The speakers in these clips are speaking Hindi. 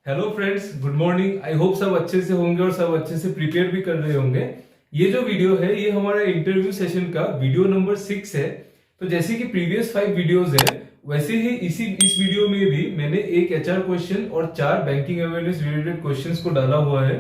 Hello friends, good morning. I hope सब अच्छे से होंगे और सब अच्छे से प्रिपेयर भी कर रहे होंगे। ये जो वीडियो है ये हमारा इंटरव्यू सेशन का वीडियो नंबर 6 है। तो जैसे कि प्रीवियस 5 वीडियोस है, वैसे ही इस वीडियो में भी मैंने एक एचआर क्वेश्चन और 4 बैंकिंग अवेयरनेस रिलेटेड क्वेश्चंस को डाला हुआ है।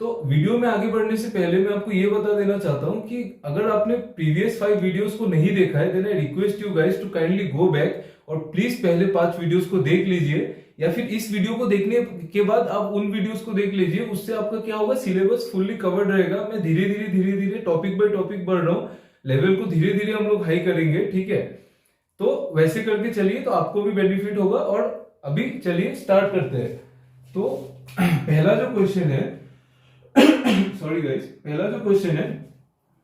तो वीडियो में आगे बढ़ने से पहले मैं आपको ये बता देना चाहता हूँ कि अगर आपने प्रीवियस 5 वीडियोस को नहीं देखा है, then I request you guys to kindly go back और प्लीज पहले 5 वीडियोस को देख लीजिए, या फिर इस वीडियो को देखने के बाद आप उन वीडियोस को देख लीजिए। उससे आपका क्या होगा, सिलेबस फुल्ली कवर्ड रहेगा। मैं धीरे धीरे टॉपिक बाय टॉपिक बढ़ रहा हूँ, लेवल को धीरे धीरे हम लोग हाई करेंगे, ठीक है। तो वैसे करके चलिए, तो आपको भी बेनिफिट होगा। और अभी चलिए स्टार्ट करते हैं। तो पहला जो क्वेश्चन है सॉरी गाइस, पहला जो क्वेश्चन है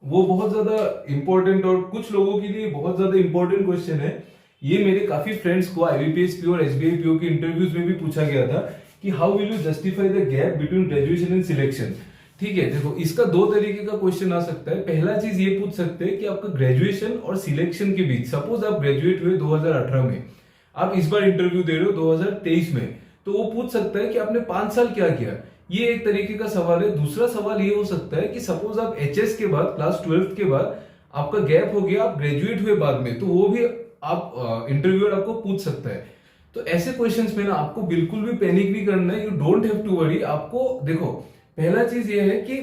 वो बहुत ज्यादा इंपॉर्टेंट और कुछ लोगों के लिए बहुत ज्यादा इंपॉर्टेंट क्वेश्चन है। ये मेरे काफी फ्रेंड्स को आईबीपीएस पीओ और एसबीआई पीओ के इंटरव्यूज में भी पूछा गया था कि how will you justify the gap between graduation and selection. ठीक है, देखो इसका 2 तरीके का क्वेश्चन आ सकता है। पहला चीज ये पूछ सकते हैं कि आपका ग्रेजुएशन और सिलेक्शन के बीच, सपोज आप ग्रेजुएट हुए 2018 में, आप इस बार इंटरव्यू दे रहे हो 2023 में, तो वो पूछ सकता है कि आपने 5 साल क्या किया। ये एक तरीके का सवाल है। दूसरा सवाल ये हो सकता है कि सपोज आप एचएस के बाद, क्लास 12 के बाद आपका गैप हो गया, आप ग्रेजुएट हुए बाद में, तो वो भी आप इंटरव्यूअर आपको पूछ सकता है। तो ऐसे क्वेश्चंस में ना आपको बिल्कुल भी पैनिक नहीं करना है। You don't have to worry. आपको देखो, पहला चीज ये है कि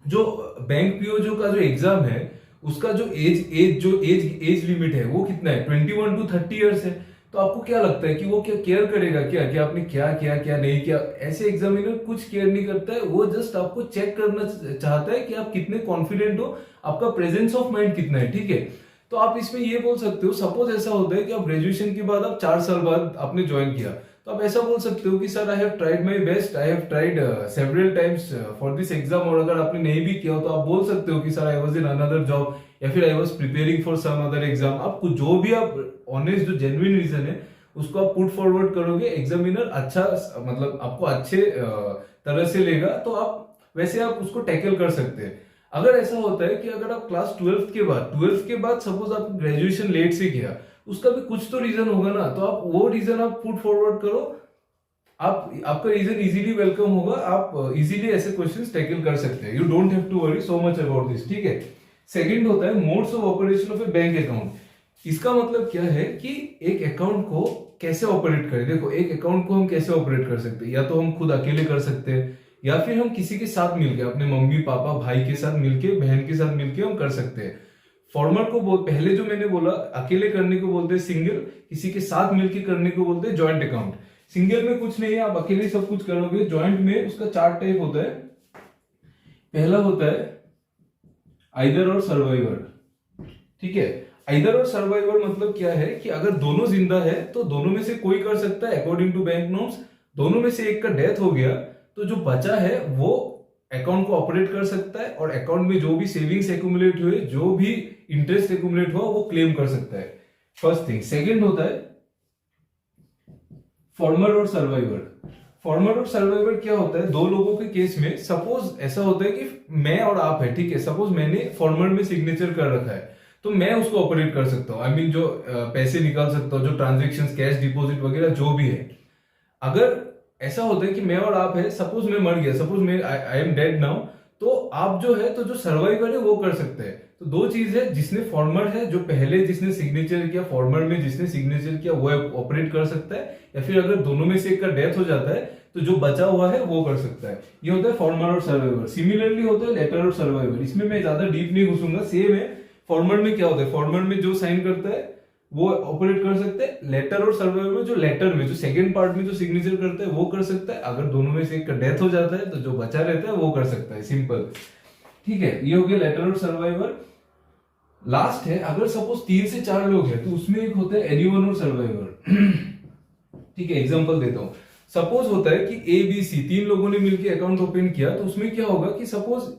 जो बैंक पीओ जो का जो एग्जाम है, उसका जो एज लिमिट है वो कितना है, 21 to 30 ईयर्स है। तो आपको क्या लगता है कि वो क्या केयर करेगा क्या कि आपने क्या किया क्या नहीं किया? ऐसे एग्जामिनर कुछ केयर नहीं करता है। वो जस्ट आपको चेक करना चाहता है कि आप कितने कॉन्फिडेंट हो, आपका प्रेजेंस ऑफ माइंड कितना है, ठीक है। तो आप इसमें ये बोल सकते हो, सपोज ऐसा होता है कि आप ग्रेजुएशन के बाद आप 4 साल बाद आपने ज्वाइन किया, तो आप ऐसा बोल सकते हो कि sir I have tried my best, I have tried several times for this exam. और अगर आपने नहीं भी किया तो आप बोल सकते हो कि sir I was in another job, या फिर I was preparing for some other exam. आपको जो भी आप ऑनेस्ट जो जेन्युइन रीजन है उसको आप पुट फॉरवर्ड करोगे, एग्जामिनर अच्छा मतलब आपको अच्छे तरह से लेगा, तो आप वैसे आप उसको टैकल कर सकते हैं। अगर ऐसा होता है कि अगर आप क्लास 12 के बाद सपोज आप ग्रेजुएशन लेट से किया, उसका भी कुछ तो रीजन होगा ना, तो आप वो रीजन आप पुट फॉरवर्ड करो। आपका रीजन इजीली वेलकम होगा। आप इजीली ऐसे क्वेश्चंस टैकल कर सकते हैं। You don't have to worry so much about this, ठीक है। सेकंड होता है modes of operation of a bank account. इसका मतलब क्या है कि एक अकाउंट को कैसे ऑपरेट करें। देखो, एक अकाउंट को हम कैसे ऑपरेट कर सकते हैं, या तो हम खुद अकेले कर सकते हैं, या फिर हम किसी के साथ मिलके, अपने मम्मी पापा भाई के साथ मिलके, बहन के साथ मिलके हम कर सकते हैं। फॉर्मर को पहले जो मैंने बोला, अकेले करने को बोलते हैं सिंगल, किसी के साथ मिलके करने को बोलते हैं जॉइंट अकाउंट। सिंगल में कुछ नहीं है, आप अकेले सब कुछ करोगे। जॉइंट में उसका 4 टाइप होता है। पहला होता है आइदर और सर्वाइवर, ठीक है। आइदर और सर्वाइवर मतलब क्या है कि अगर दोनों जिंदा है तो दोनों में से कोई कर सकता है अकॉर्डिंग टू बैंक नॉर्म्स। दोनों में से एक का डेथ हो गया तो जो बचा है वो अकाउंट को ऑपरेट कर सकता है, और अकाउंट में जो भी सेविंग्स एक्यूमुलेट हुए, जो भी इंटरेस्ट एक्यूमुलेट हुआ, वो क्लेम कर सकता है। First thing. सेकंड होता है फॉर्मर और सर्वाइवर। फॉर्मर और सर्वाइवर क्या होता है, 2 लोगों के केस में सपोज ऐसा होता है कि मैं और आप है, ठीक है। सपोज मैंने फॉर्मर में सिग्नेचर कर रखा है, तो मैं उसको ऑपरेट कर सकता हूं। आई मीन जो पैसे निकाल सकता हूं, जो ट्रांजेक्शन, कैश डिपॉजिट वगैरह जो भी है। अगर ऐसा होता है कि मैं और आप है, सपोज मैं मर गया, सपोज मैं आई एम डेड नाउ, तो आप जो है, तो जो सर्वाइवर है वो कर सकते हैं। तो 2 चीज है, जिसने फॉर्मर है, जो पहले जिसने सिग्नेचर किया फॉर्मर में, जिसने सिग्नेचर किया वो ऑपरेट कर सकता है, या फिर अगर दोनों में से एक का डेथ हो जाता है तो जो बचा हुआ है वो कर सकता है। ये होता है फॉर्मर और सर्वाइवर। सिमिलरली होता है लेटर और सर्वाइवर। इसमें मैं ज्यादा डीप नहीं घुसूंगा, सेम है। फॉर्मर में क्या होता है, फॉर्मर में जो साइन करता है वो ऑपरेट कर सकते हैं। लेटर और सर्वाइवर में जो लेटर में, जो सेकंड पार्ट में जो सिग्नेचर करता है वो कर सकता है। अगर दोनों में से एक का डेथ हो जाता है तो जो बचा रहता है वो कर सकता है। सिंपल, ठीक है। ये हो गया लेटर और सर्वाइवर। लास्ट है, अगर सपोज 3 से 4 लोग हैं तो उसमें एक होता है एनीवन और सर्वाइवर। ठीक है, एग्जांपल देता हूं। सपोज होता है कि ए बी सी 3 लोगों ने मिलकर अकाउंट ओपन किया, तो उसमें क्या होगा कि सपोज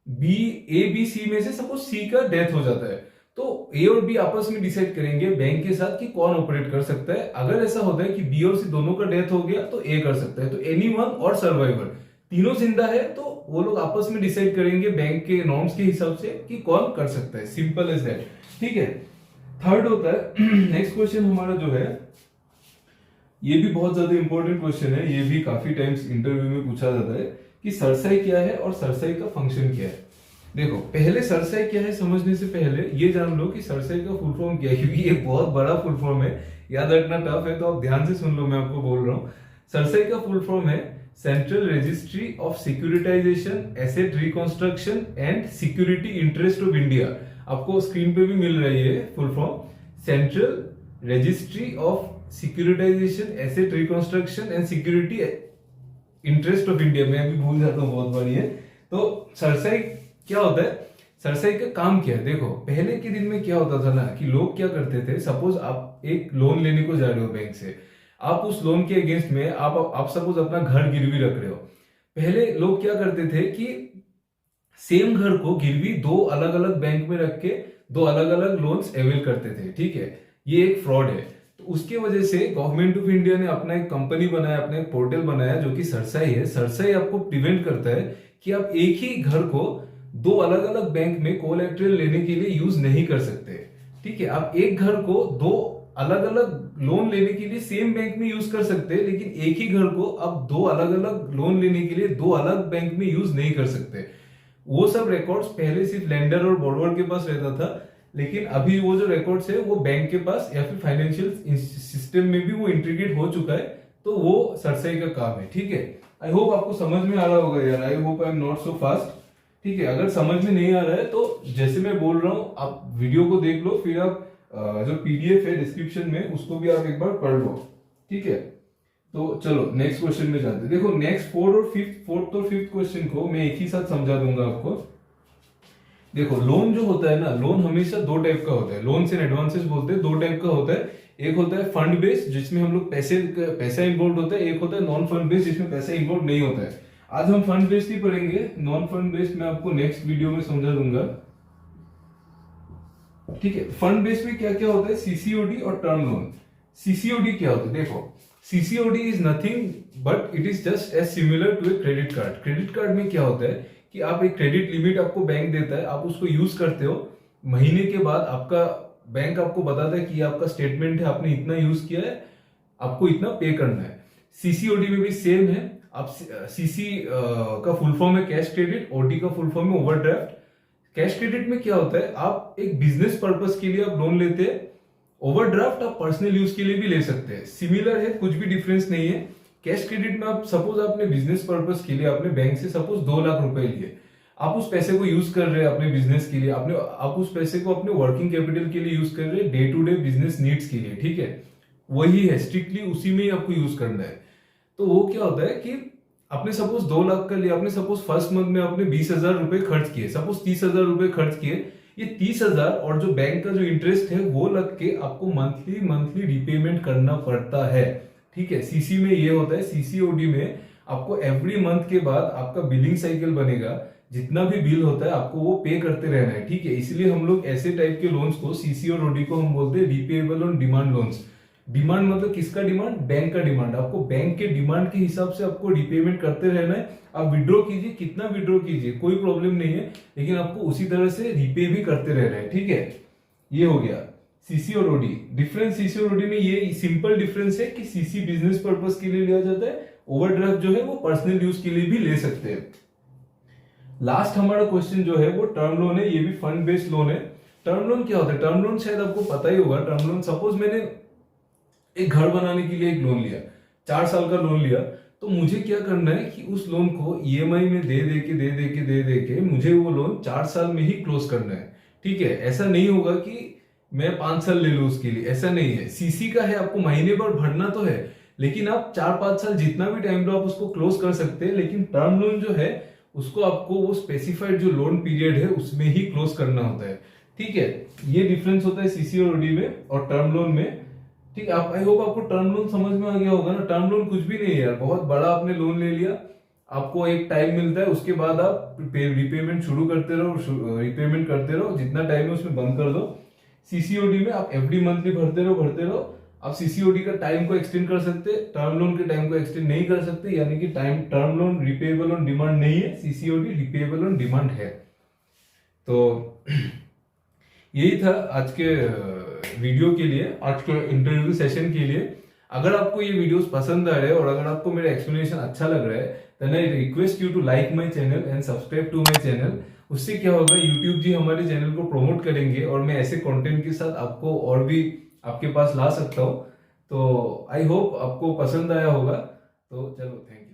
ए बी सी में से सपोज सी का डेथ हो जाता है, तो ए और बी आपस में डिसाइड करेंगे बैंक के साथ कि कौन ऑपरेट कर सकता है। अगर ऐसा होता है कि बी और सी दोनों का डेथ हो गया तो ए कर सकता है। तो एनीवन और सर्वाइवर तीनों जिंदा है, तो वो लोग आपस में डिसाइड करेंगे बैंक के नॉर्म्स के हिसाब से कि कौन कर सकता है। सिंपल एज दैट, ठीक है। थर्ड होता है नेक्स्ट क्वेश्चन हमारा जो है ये भी बहुत ज्यादा इंपॉर्टेंट क्वेश्चन है, ये भी काफी टाइम्स इंटरव्यू में पूछा जाता है कि सरसाई क्या है और सरसाई का फंक्शन क्या है। देखो, पहले सरसाई क्या है समझने से पहले ये जान लो कि सरसाई का फुल फॉर्म क्या है, क्योंकि ये बहुत बड़ा फुल फॉर्म है, याद रखना टफ है, तो आप ध्यान से सुन लो, मैं आपको बोल रहा हूँ। सरसाई का फुल फॉर्म है central registry of securitisation, asset reconstruction and security interest of India. आपको स्क्रीन पे भी मिल रही है full form, central registry of securitisation, asset reconstruction and security interest of India. मैं अभी भूल जाता हूँ बहुत बार ये। तो सरसाई क्या होता है, सरसाई का काम क्या है? देखो, पहले के दिन में क्या होता था ना कि लोग क्या करते थे, सपोज आप एक लोन लेने को जा रहे हो बैंक से, आप उस लोन के अगेंस्ट में आप सपोज अपना घर गिरवी रख रहे हो। पहले लोग क्या करते थे कि सेम घर को गिरवी दो अलग अलग बैंक में रख के दो अलग अलग लोन्स अवेल करते थे, ठीक है। ये एक फ्रॉड है। तो उसके वजह से गवर्नमेंट ऑफ इंडिया ने अपना एक कंपनी बनाया, अपना एक पोर्टल बनाया जो कि सरसाई है। सरसाई आपको प्रिवेंट करता है कि आप एक ही घर को दो अलग अलग बैंक में कोलैटरल लेने के लिए यूज नहीं कर सकते, ठीक है। आप एक घर को दो अलग अलग लोन लेने के लिए सेम बैंक में यूज कर सकते हैं, लेकिन एक ही घर को आप दो अलग अलग लोन लेने के लिए दो अलग बैंक में यूज नहीं कर सकते। वो सब रिकॉर्ड्स पहले सिर्फ लेंडर और बोरोवर के पास रहता था, लेकिन अभी वो जो रिकॉर्ड्स है वो बैंक के पास या फिर फाइनेंशियल सिस्टम में भी वो इंटीग्रेट हो चुका है। तो वो सरसाई का काम है, ठीक है। आई होप आपको समझ में आ रहा होगा यार, I hope I am not so fast, ठीक है। अगर समझ में नहीं आ रहा है तो जैसे मैं बोल रहा हूँ आप वीडियो को देख लो, फिर आप जो पीडीएफ है डिस्क्रिप्शन में उसको भी आप एक बार पढ़ लो, ठीक है। तो चलो नेक्स्ट क्वेश्चन में जाते हैं। देखो, नेक्स्ट फोर्थ और फिफ्थ क्वेश्चन को मैं एक ही साथ समझा दूंगा आपको। देखो, लोन जो होता है ना, लोन हमेशा दो टाइप का होता है, लोन्स एंड एडवांसेस बोलते हैं, दो टाइप का होता है। एक होता है फंड बेस्ड जिसमें हम लोग पैसा इन्वॉल्व होता है, एक होता है नॉन फंड बेस्ड जिसमें पैसा इन्वॉल्व नहीं होता है। आज हम फंड बेस्ड ही पढ़ेंगे, नॉन फंड बेस्ड मैं आपको नेक्स्ट वीडियो में समझा दूंगा, ठीक है। फंड बेस्ड में क्या क्या होता है, सीसीओडी और टर्म लोन। सीसीओडी क्या होता है? देखो, CCOD is nothing but it is just as similar to a credit card. Credit card में क्या होता है कि आप एक क्रेडिट लिमिट आपको बैंक देता है, आप उसको यूज करते हो, महीने के बाद आपका बैंक आपको बताता है कि आपका स्टेटमेंट है, आपने इतना यूज किया है, आपको इतना पे करना है। सीसीओडी में भी सेम है। आप सीसी का फुल फॉर्म है कैश क्रेडिट, ओडी का फुल फॉर्म है ओवरड्राफ्ट। कैश क्रेडिट में क्या होता है, आप एक बिजनेस पर्पस के लिए आप लोन लेते हैं, ओवरड्राफ्ट आप पर्सनल यूज के लिए भी ले सकते हैं, सिमिलर है, कुछ भी डिफरेंस नहीं है। कैश क्रेडिट में आप सपोज आपने बिजनेस पर्पस के लिए आपने बैंक से सपोज 2 लाख रुपए लिए, आप उस पैसे को यूज कर रहे हैं अपने बिजनेस के लिए, आप उस पैसे को अपने वर्किंग कैपिटल के लिए यूज कर रहे हैं, day to day business needs के लिए, ठीक है। वही है, स्ट्रिक्टली उसी में ही आपको यूज करना है। तो वो क्या होता है कि आपने सपोज 2 लाख का लिया, आपने सपोज फर्स्ट मंथ में आपने 20,000 रुपए खर्च किए, सपोज 30,000 रुपए खर्च किए। ये 30,000 और जो बैंक का जो इंटरेस्ट है वो लग के आपको मंथली रिपेमेंट करना पड़ता है, ठीक है। सीसी में ये होता है, सीसीओडी में आपको एवरी मंथ के बाद आपका बिलिंग साइकिल बनेगा, जितना भी बिल होता है आपको वो पे करते रहना है, ठीक है। इसलिए हम लोग ऐसे टाइप के लोन्स को, सीसी और ओडी को हम बोलते हैं रिपेएबल ऑन डिमांड लोन्स। डिमांड मतलब किसका डिमांड? बैंक का डिमांड। आपको बैंक के डिमांड के हिसाब से आपको रिपेमेंट करते रहना है। आप विड्रॉ कीजिए, कितना विड्रॉ कीजिए, कोई प्रॉब्लम नहीं है, लेकिन आपको उसी तरह से रिपे भी करते रहना है, ठीक है। ये हो गया सीसी और ओडी। डिफरेंस सीसी और ओडी में ये सिंपल डिफरेंस है कि सीसी बिजनेस पर्पस के लिए लिया जाता है, ओवरड्राफ्ट जो है वो पर्सनल यूज के लिए भी ले सकते हैं। लास्ट हमारा क्वेश्चन जो है वो टर्म लोन है, ये भी फंड बेस्ड लोन है। टर्म लोन क्या होता है? टर्म लोन शायद आपको पता ही होगा। टर्म लोन, सपोज मैंने एक घर बनाने के लिए एक लोन लिया, 4 साल का लोन लिया, तो मुझे क्या करना है कि उस लोन को ईएमआई में दे दे के मुझे वो लोन 4 साल में ही क्लोज करना है, ठीक है। ऐसा नहीं होगा कि मैं 5 साल ले लूं उसके लिए, ऐसा नहीं है। सीसी का है, आपको महीने पर भरना तो है, लेकिन आप 4-5 साल जितना भी टाइम लो आप उसको क्लोज कर सकते हैं। लेकिन टर्म लोन जो है उसको आपको वो स्पेसिफाइड जो लोन पीरियड है उसमें ही क्लोज करना होता है, ठीक है। ये डिफरेंस होता है सीसी और ओडी में और टर्म लोन में, ठीक है। आप, आई होप आपको टर्म लोन समझ में आ गया होगा ना। टर्म लोन कुछ भी नहीं है यार, बहुत बड़ा आपने लोन ले लिया, आपको एक टाइम मिलता है, उसके बाद आप रिपेमेंट शुरू करते रहो, रिपेमेंट करते रहो, जितना टाइम है उसमें बंद कर दो। सीसीओडी में आप एवरी मंथली भरते रहो। आप सीसीओडी का टाइम को एक्सटेंड कर सकते हैं, टर्म लोन के टाइम को एक्सटेंड नहीं कर सकते, यानी कि टर्म लोन रिपेएबल ऑन डिमांड नहीं है, सीसीओडी रिपेएबल ऑन डिमांड है। तो यही था आज के वीडियो के लिए, आज के इंटरव्यू सेशन के लिए। अगर आपको ये वीडियोस पसंद आ रहे हैं और अगर आपको मेरा एक्सप्लेनेशन अच्छा लग रहा है, then I request you to like my channel and subscribe to my channel. उससे क्या होगा, यूट्यूब जी हमारे चैनल को प्रमोट करेंगे और मैं ऐसे कंटेंट के साथ आपको और भी आपके पास ला सकता हूँ। तो आई होप आपको पसंद आया होगा। तो चलो, थैंक यू।